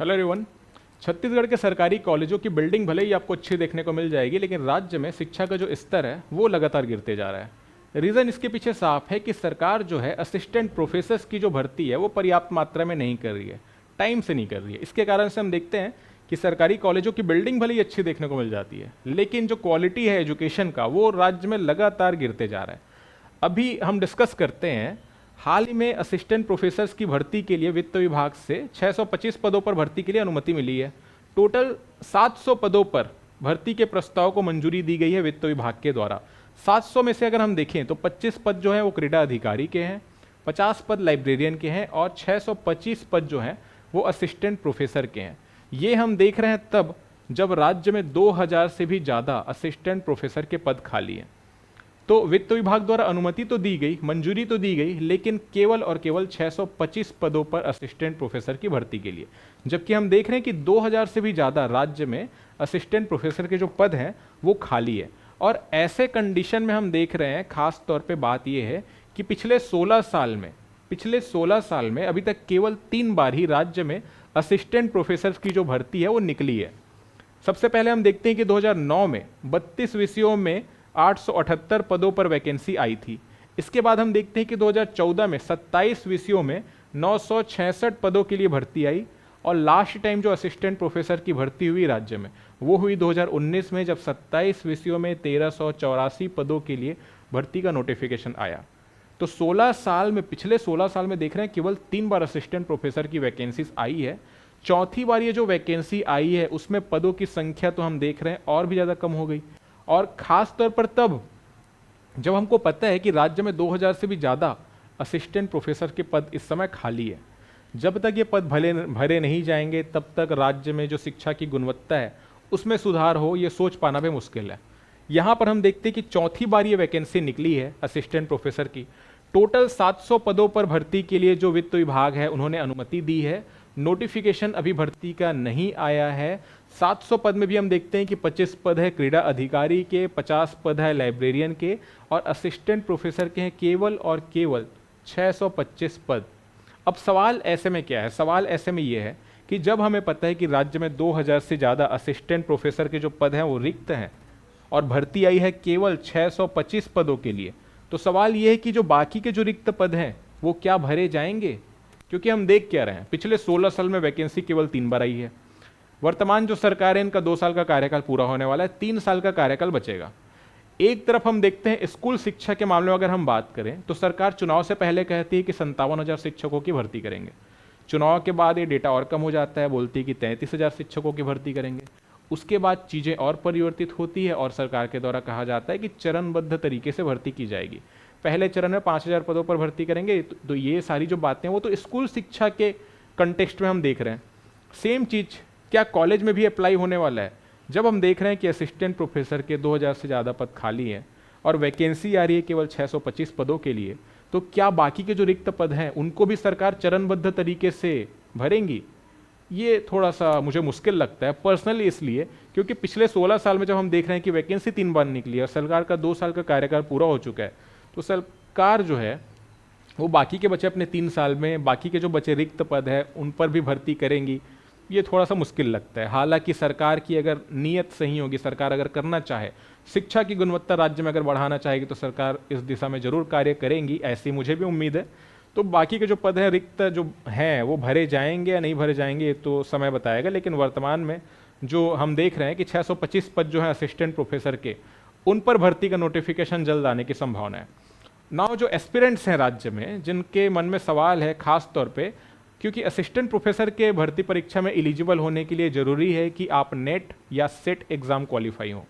Hello everyone. Chhattisgarh के सरकारी कॉलेजों की बिल्डिंग भले ही आपको अच्छी देखने को मिल जाएगी, लेकिन राज्य में शिक्षा का जो स्तर है वो लगातार गिरते जा रहा है। रीज़न इसके पीछे साफ है कि सरकार जो है असिस्टेंट प्रोफेसर्स की जो भर्ती है वो पर्याप्त मात्रा में नहीं कर रही है, टाइम से नहीं कर रही है। इसके कारण से हम देखते हैं कि सरकारी कॉलेजों की बिल्डिंग भले ही अच्छी देखने को मिल जाती है, लेकिन जो क्वालिटी है एजुकेशन का वो राज्य में लगातार गिरते जा रहा है। अभी हम डिस्कस करते हैं, हाल ही में असिस्टेंट प्रोफेसर्स की भर्ती के लिए वित्त विभाग से 625 पदों पर भर्ती के लिए अनुमति मिली है। टोटल 700 पदों पर भर्ती के प्रस्ताव को मंजूरी दी गई है वित्त विभाग के द्वारा। 700 में से अगर हम देखें तो 25 पद जो हैं वो क्रीड़ा अधिकारी के हैं, 50 पद लाइब्रेरियन के हैं और 625 पद जो हैं वो असिस्टेंट प्रोफेसर के हैं। ये हम देख रहे हैं तब जब राज्य में 2000 से भी ज़्यादा असिस्टेंट प्रोफेसर के पद खाली हैं। तो वित्त विभाग द्वारा अनुमति तो दी गई, मंजूरी तो दी गई, लेकिन केवल और केवल 625 पदों पर असिस्टेंट प्रोफेसर की भर्ती के लिए, जबकि हम देख रहे हैं कि 2000 से भी ज़्यादा राज्य में असिस्टेंट प्रोफेसर के जो पद हैं वो खाली है। और ऐसे कंडीशन में हम देख रहे हैं, खास तौर पे बात यह है कि पिछले 16 साल में अभी तक केवल 3 बार ही राज्य में असिस्टेंट प्रोफेसर की जो भर्ती है वो निकली है। सबसे पहले हम देखते हैं कि 2009 में 32 विषयों में 878 पदों पर वैकेंसी आई थी। इसके बाद हम देखते हैं कि 2014 में 27 विषयों में 966 पदों के लिए भर्ती आई, और लास्ट टाइम जो असिस्टेंट प्रोफेसर की भर्ती हुई राज्य में वो हुई 2019 में, जब 27 विषयों में 1384 पदों के लिए भर्ती का नोटिफिकेशन आया। तो 16 साल में, पिछले 16 साल में देख रहे हैं केवल 3 बार असिस्टेंट प्रोफेसर की वैकेंसीज आई है। चौथी बार ये जो वैकेंसी आई है उसमें पदों की संख्या तो हम देख रहे हैं और भी ज़्यादा कम हो गई, और खास तौर पर तब जब हमको पता है कि राज्य में 2000 से भी ज़्यादा असिस्टेंट प्रोफेसर के पद इस समय खाली है। जब तक ये पद भरे नहीं जाएंगे तब तक राज्य में जो शिक्षा की गुणवत्ता है उसमें सुधार हो, ये सोच पाना भी मुश्किल है। यहाँ पर हम देखते हैं कि चौथी बार ये वैकेंसी निकली है असिस्टेंट प्रोफेसर की। टोटल 700 पदों पर भर्ती के लिए जो वित्त विभाग है उन्होंने अनुमति दी है। नोटिफिकेशन अभी भर्ती का नहीं आया है। 700 पद में भी हम देखते हैं कि 25 पद है क्रीड़ा अधिकारी के, 50 पद है लाइब्रेरियन के, और असिस्टेंट प्रोफेसर के हैं केवल और केवल 625 पद। अब सवाल ऐसे में क्या है? सवाल ऐसे में ये है कि जब हमें पता है कि राज्य में 2000 से ज़्यादा असिस्टेंट प्रोफेसर के जो पद हैं वो रिक्त हैं और भर्ती आई है केवल 625 पदों के लिए, तो सवाल ये है कि जो बाकी के जो रिक्त पद हैं वो क्या भरे जाएंगे? क्योंकि हम देख क्या रहे हैं, पिछले 16 साल में वैकेंसी केवल 3 बार आई है। वर्तमान जो सरकार है इनका 2 साल का कार्यकाल पूरा होने वाला है, 3 साल का कार्यकाल बचेगा। एक तरफ हम देखते हैं स्कूल शिक्षा के मामले में अगर हम बात करें तो सरकार चुनाव से पहले कहती है कि 57,000 शिक्षकों की भर्ती करेंगे। चुनाव के बाद ये डेटा और कम हो जाता है, बोलती है कि 33,000 शिक्षकों की भर्ती करेंगे। उसके बाद चीज़ें और परिवर्तित होती है और सरकार के द्वारा कहा जाता है कि चरणबद्ध तरीके से भर्ती की जाएगी। पहले चरण में 5,000 पदों पर भर्ती करेंगे। तो ये सारी जो बातें वो तो स्कूल शिक्षा के कंटेक्स्ट में हम देख रहे हैं। सेम चीज़ क्या कॉलेज में भी अप्लाई होने वाला है? जब हम देख रहे हैं कि असिस्टेंट प्रोफेसर के 2000 से ज़्यादा पद खाली हैं और वैकेंसी आ रही है केवल 625 पदों के लिए, तो क्या बाकी के जो रिक्त पद हैं उनको भी सरकार चरणबद्ध तरीके से भरेंगी? ये थोड़ा सा मुझे मुश्किल लगता है पर्सनली, इसलिए क्योंकि पिछले 16 साल में जब हम देख रहे हैं कि वैकेंसी 3 बार निकली है और सरकार का 2 साल का कार्यकाल पूरा हो चुका है, तो सरकार जो है वो बाकी के बचे अपने 3 साल में बाकी के जो बचे रिक्त पद है उन पर भी भर्ती करेंगी। ये थोड़ा सा मुश्किल लगता है। हालांकि सरकार की अगर नीयत सही होगी, सरकार अगर करना चाहे, शिक्षा की गुणवत्ता राज्य में अगर बढ़ाना चाहेगी, तो सरकार इस दिशा में जरूर कार्य करेंगी, ऐसी मुझे भी उम्मीद है। तो बाकी के जो पद हैं रिक्त जो हैं वो भरे जाएंगे या नहीं भरे जाएंगे ये तो समय बताएगा, लेकिन वर्तमान में जो हम देख रहे हैं कि 625 पद जो हैं असिस्टेंट प्रोफेसर के, उन पर भर्ती का नोटिफिकेशन जल्द आने की संभावना है। नाउ जो एस्पिरेंट्स हैं राज्य में जिनके मन में सवाल है, खास तौर पे क्योंकि असिस्टेंट प्रोफेसर के भर्ती परीक्षा में एलिजिबल होने के लिए ज़रूरी है कि आप नेट या सेट एग्ज़ाम क्वालिफाई हो।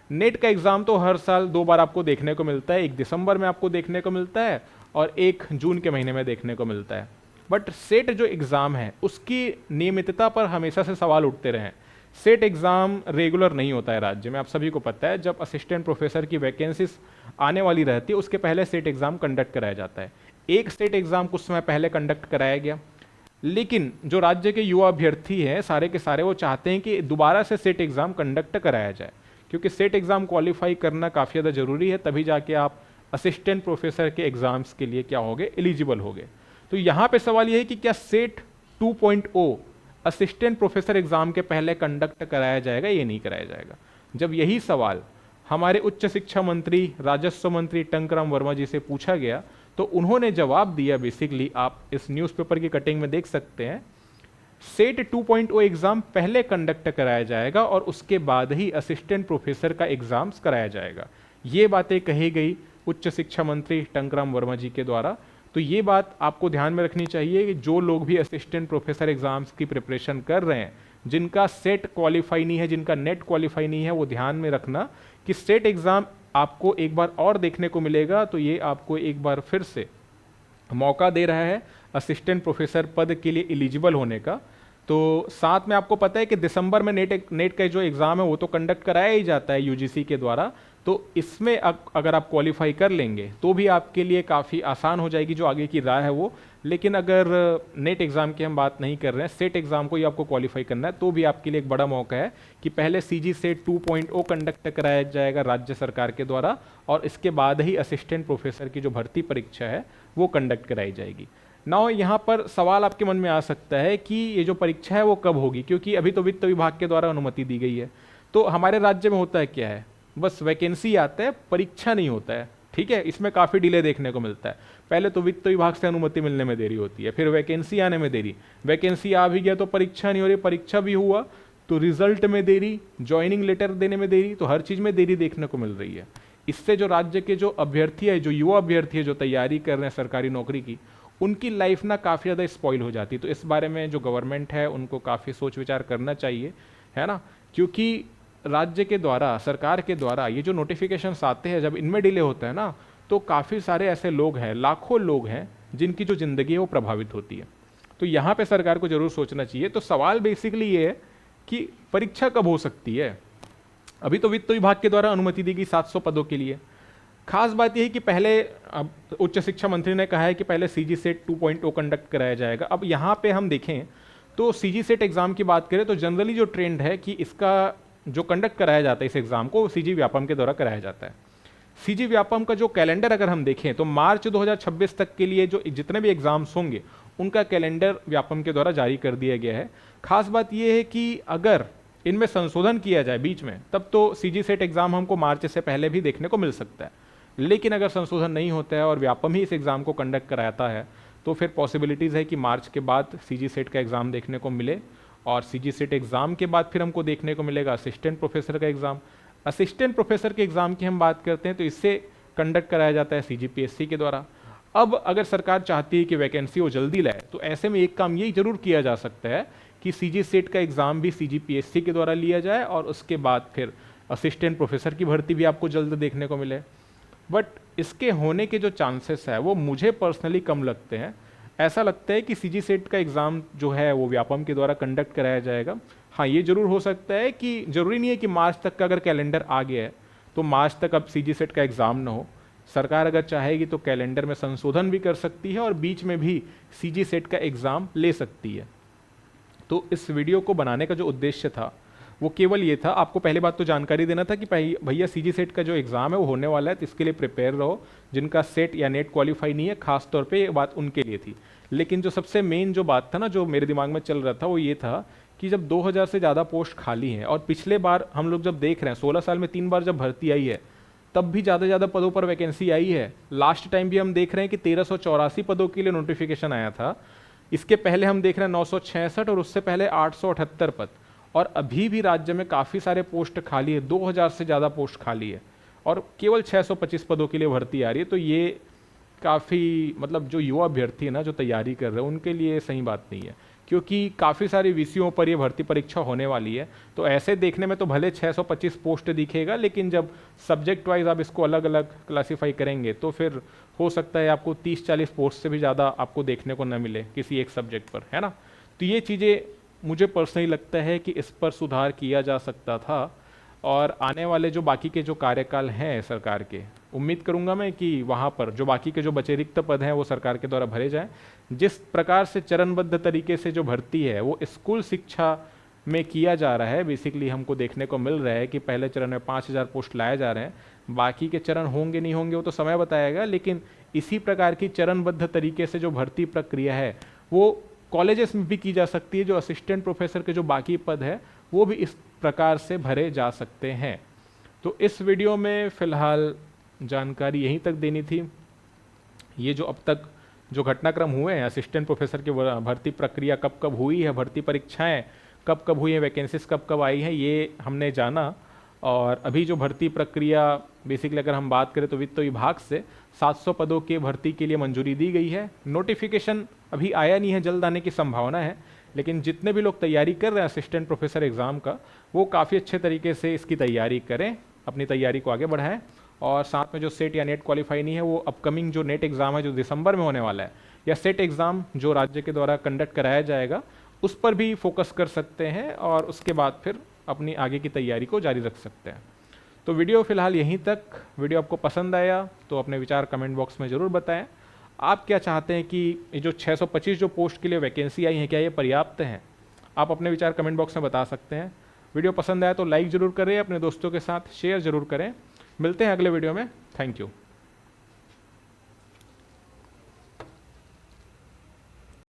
नेट का एग्ज़ाम तो हर साल 2 बार आपको देखने को मिलता है, 1 दिसंबर में आपको देखने को मिलता है और 1 जून के महीने में देखने को मिलता है। बट सेट जो एग्ज़ाम है उसकी नियमितता पर हमेशा से सवाल उठते रहे हैं। सेट एग्ज़ाम रेगुलर नहीं होता है राज्य में, आप सभी को पता है। जब असिस्टेंट प्रोफेसर की वैकेंसीज आने वाली रहती है उसके पहले सेट एग्ज़ाम कंडक्ट कराया जाता है। एक सेट एग्ज़ाम कुछ समय पहले कंडक्ट कराया गया, लेकिन जो राज्य के युवा अभ्यर्थी हैं सारे के सारे वो चाहते हैं कि दोबारा से सेट एग्ज़ाम कंडक्ट कराया जाए, क्योंकि सेट एग्ज़ाम क्वालिफाई करना काफ़ी ज़्यादा ज़रूरी है, तभी जाके आप असिस्टेंट प्रोफेसर के एग्ज़ाम्स के लिए क्या होगे, एलिजिबल होगे। तो यहाँ पे सवाल ये है कि क्या सेट 2.0 असिस्टेंट प्रोफेसर एग्जाम के पहले कंडक्ट कराया जाएगा, ये नहीं कराया जाएगा। जब यही सवाल हमारे उच्च शिक्षा मंत्री, राजस्व मंत्री टंकराम वर्मा जी से पूछा गया, तो उन्होंने जवाब दिया, बेसिकली आप इस न्यूज़पेपर की कटिंग में देख सकते हैं, सेट 2.0 एग्जाम पहले कंडक्ट कराया जाएगा और उसके बाद ही असिस्टेंट प्रोफेसर का एग्जाम्स कराया जाएगा। ये बातें कही गई उच्च शिक्षा मंत्री टंकराम वर्मा जी के द्वारा। तो ये बात आपको ध्यान में रखनी चाहिए कि जो लोग भी असिस्टेंट प्रोफेसर एग्जाम्स की प्रिपरेशन कर रहे हैं, जिनका सेट क्वालिफाई नहीं है, जिनका नेट क्वालिफाई नहीं है, वो ध्यान में रखना कि सेट एग्जाम आपको एक बार और देखने को मिलेगा। तो ये आपको एक बार फिर से मौका दे रहा है असिस्टेंट प्रोफेसर पद के लिए एलिजिबल होने का। तो साथ में आपको पता है कि दिसंबर में नेट का जो एग्ज़ाम है वो तो कंडक्ट कराया ही जाता है यूजीसी के द्वारा। तो इसमें अगर आप क्वालिफाई कर लेंगे तो भी आपके लिए काफ़ी आसान हो जाएगी जो आगे की राह है वो। लेकिन अगर नेट एग्ज़ाम की हम बात नहीं कर रहे हैं, सेट एग्ज़ाम को ही आपको क्वालिफाई करना है, तो भी आपके लिए एक बड़ा मौका है कि पहले सीजी सेट 2.0 कंडक्ट कराया जाएगा राज्य सरकार के द्वारा और इसके बाद ही असिस्टेंट प्रोफेसर की जो भर्ती परीक्षा है वो कंडक्ट कराई जाएगी। नाउ यहाँ पर सवाल आपके मन में आ सकता है कि ये जो परीक्षा है वो कब होगी, क्योंकि अभी तो वित्त विभाग के द्वारा अनुमति दी गई है। तो हमारे राज्य में होता है क्या है, बस वैकेंसी आता है, परीक्षा नहीं होता है। ठीक है, इसमें काफ़ी डिले देखने को मिलता है। पहले तो वित्त विभाग से अनुमति मिलने में देरी होती है, फिर वैकेंसी आने में देरी, वैकेंसी आ भी गया तो परीक्षा नहीं हो रही, परीक्षा भी हुआ तो रिजल्ट में देरी, ज्वाइनिंग लेटर देने में देरी, तो हर चीज़ में देरी देखने को मिल रही है। इससे जो राज्य के जो अभ्यर्थी है, जो युवा अभ्यर्थी है, जो तैयारी कर रहे हैं सरकारी नौकरी की, उनकी लाइफ ना काफ़ी ज़्यादा स्पॉइल हो जाती है। तो इस बारे में जो गवर्नमेंट है उनको काफ़ी सोच विचार करना चाहिए, है ना, क्योंकि राज्य के द्वारा, सरकार के द्वारा ये जो नोटिफिकेशंस आते हैं, जब इनमें डिले होता है ना, तो काफ़ी सारे ऐसे लोग हैं, लाखों लोग हैं जिनकी जो ज़िंदगी है वो प्रभावित होती है। तो यहाँ पे सरकार को ज़रूर सोचना चाहिए। तो सवाल बेसिकली ये है कि परीक्षा कब हो सकती है। अभी तो वित्त विभाग के द्वारा अनुमति दी गई 700 पदों के लिए। खास बात यह है कि पहले अब उच्च शिक्षा मंत्री ने कहा है कि पहले सीजी सेट 2.0 कंडक्ट कराया जाएगा। अब यहाँ पे हम देखें तो सीजी सेट एग्ज़ाम की बात करें तो जनरली जो ट्रेंड है कि इसका जो कंडक्ट कराया जाता है इस एग्ज़ाम को, सीजी व्यापम के द्वारा कराया जाता है। सीजी व्यापम का जो कैलेंडर अगर हम देखें तो मार्च 2026 तक के लिए जो जितने भी एग्ज़ाम्स होंगे उनका कैलेंडर व्यापम के द्वारा जारी कर दिया गया है। खास बात यह है कि अगर इनमें संशोधन किया जाए बीच में, तब तो सीजी सेट एग्ज़ाम हमको मार्च से पहले भी देखने को मिल सकता है। लेकिन अगर संशोधन नहीं होता है और व्यापम ही इस एग्ज़ाम को कंडक्ट कराता है तो फिर पॉसिबिलिटीज़ है कि मार्च के बाद सीजी सेट का एग्ज़ाम देखने को मिले। और सीजी सेट एग्ज़ाम के बाद फिर हमको देखने को मिलेगा असिस्टेंट प्रोफेसर का एग्ज़ाम। असिस्टेंट प्रोफेसर के एग्ज़ाम की हम बात करते हैं तो इससे कंडक्ट कराया जाता है सीजीपीएससी के द्वारा। अब अगर सरकार चाहती है कि वैकेंसी वो जल्दी लाए तो ऐसे में एक काम ये जरूर किया जा सकता है कि सीजी सेट का एग्ज़ाम भी सीजीपीएससी के द्वारा लिया जाए और उसके बाद फिर असिस्टेंट प्रोफेसर की भर्ती भी आपको जल्द देखने को मिले। बट इसके होने के जो चांसेस है वो मुझे पर्सनली कम लगते हैं। ऐसा लगता है कि सीजी सेट का एग्ज़ाम जो है वो व्यापम के द्वारा कंडक्ट कराया जाएगा। हाँ, ये जरूर हो सकता है कि जरूरी नहीं है कि मार्च तक का अगर कैलेंडर आ गया है तो मार्च तक अब सीजी सेट का एग्ज़ाम ना हो। सरकार अगर चाहेगी तो कैलेंडर में संशोधन भी कर सकती है और बीच में भी सीजी सेट का एग्ज़ाम ले सकती है। तो इस वीडियो को बनाने का जो उद्देश्य था वो केवल ये था, आपको पहले बात तो जानकारी देना था कि भैया सीजी सेट का जो एग्ज़ाम है वो होने वाला है, तो इसके लिए प्रिपेयर रहो। जिनका सेट या नेट क्वालिफाई नहीं है, खास तौर पे ये बात उनके लिए थी। लेकिन जो सबसे मेन जो बात था ना, जो मेरे दिमाग में चल रहा था, वो ये था कि जब 2000 से ज़्यादा पोस्ट खाली हैं और पिछले बार हम लोग जब देख रहे हैं 16 साल में 3 बार जब भर्ती आई है तब भी ज़्यादा पदों पर वैकेंसी आई है। लास्ट टाइम भी हम देख रहे हैं कि 1384 पदों के लिए नोटिफिकेशन आया था। इसके पहले हम देख रहे हैं 966 और उससे पहले 878 पद। और अभी भी राज्य में काफ़ी सारे पोस्ट खाली है, 2000 से ज़्यादा पोस्ट खाली है और केवल 625 पदों के लिए भर्ती आ रही है। तो ये काफ़ी मतलब जो युवा अभ्यर्थी है ना, जो तैयारी कर रहे हैं, उनके लिए सही बात नहीं है, क्योंकि काफ़ी सारे विषयों पर ये भर्ती परीक्षा होने वाली है। तो ऐसे देखने में तो भले 625 पोस्ट दिखेगा, लेकिन जब सब्जेक्ट वाइज आप इसको अलग अलग क्लासीफाई करेंगे तो फिर हो सकता है आपको 30-40 पोस्ट से भी ज़्यादा आपको देखने को न मिले किसी एक सब्जेक्ट पर, है ना। तो ये चीज़ें मुझे पर्सनली लगता है कि इस पर सुधार किया जा सकता था। और आने वाले जो बाकी के जो कार्यकाल हैं सरकार के, उम्मीद करूंगा मैं कि वहाँ पर जो बाकी के जो बचे रिक्त पद हैं वो सरकार के द्वारा भरे जाएं। जिस प्रकार से चरणबद्ध तरीके से जो भर्ती है वो स्कूल शिक्षा में किया जा रहा है, बेसिकली हमको देखने को मिल रहा है कि पहले चरण में 5000 पोस्ट लाए जा रहे हैं। बाकी के चरण होंगे नहीं होंगे वो तो समय बताएगा, लेकिन इसी प्रकार की चरणबद्ध तरीके से जो भर्ती प्रक्रिया है वो कॉलेजेस में भी की जा सकती है। जो असिस्टेंट प्रोफेसर के जो बाकी पद है वो भी इस प्रकार से भरे जा सकते हैं। तो इस वीडियो में फ़िलहाल जानकारी यहीं तक देनी थी। ये जो अब तक जो घटनाक्रम हुए हैं, असिस्टेंट प्रोफेसर की भर्ती प्रक्रिया कब कब हुई है, भर्ती परीक्षाएं कब कब हुई हैं, वैकेंसीज कब कब आई हैं, ये हमने जाना। और अभी जो भर्ती प्रक्रिया बेसिकली अगर हम बात करें तो वित्त विभाग से 700 पदों के भर्ती के लिए मंजूरी दी गई है। नोटिफिकेशन अभी आया नहीं है, जल्द आने की संभावना है। लेकिन जितने भी लोग तैयारी कर रहे हैं असिस्टेंट प्रोफेसर एग्ज़ाम का, वो काफ़ी अच्छे तरीके से इसकी तैयारी करें, अपनी तैयारी को आगे बढ़ाएं। और साथ में जो सेट या नेट क्वालिफाई नहीं है, वो अपकमिंग जो नेट एग्ज़ाम है जो दिसंबर में होने वाला है, या सेट एग्ज़ाम जो राज्य के द्वारा कंडक्ट कराया जाएगा, उस पर भी फोकस कर सकते हैं और उसके बाद फिर अपनी आगे की तैयारी को जारी रख सकते हैं। तो वीडियो फ़िलहाल यहीं तक। वीडियो आपको पसंद आया तो अपने विचार कमेंट बॉक्स में ज़रूर बताएं। आप क्या चाहते हैं कि ये जो 625 जो पोस्ट के लिए वैकेंसी आई है, क्या ये पर्याप्त हैं? आप अपने विचार कमेंट बॉक्स में बता सकते हैं। वीडियो पसंद आया तो लाइक ज़रूर करें, अपने दोस्तों के साथ शेयर ज़रूर करें। मिलते हैं अगले वीडियो में। Thank you.